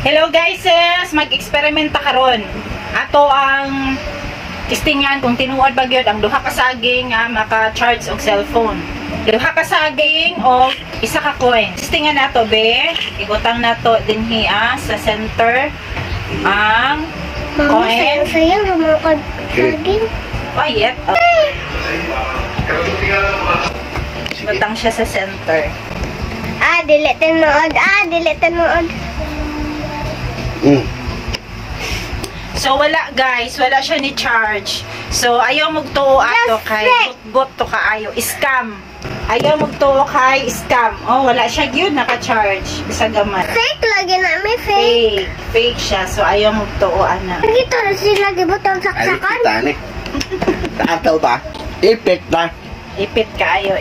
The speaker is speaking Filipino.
Hello guys, mag-eksperimenta karon. Ato ang testingan kung tinuod ba gyud ang duha ka saging nga maka-charge og cellphone. Duha ka saging o isa ka coin. Testingan nato be. Ibutang nato dinhi sa center ang coin. Sayang mga saging. Quiet. Ibutang siya sa center. Dili tinuod. Dili tinuod. So wala guys, wala siya ni charge. So ayaw magtuo ato kay bot to kaayo, scam. Ayaw magtuo kay scam. Oh, wala siya gyud naka-charge bisag gamay. Fake lagi na may fake. Fake siya. So ayaw magtuo ana. Dito na sila gibutang saksakan. Ay, titanik. Taataw ba? Ipit ba? Ipit kaayo.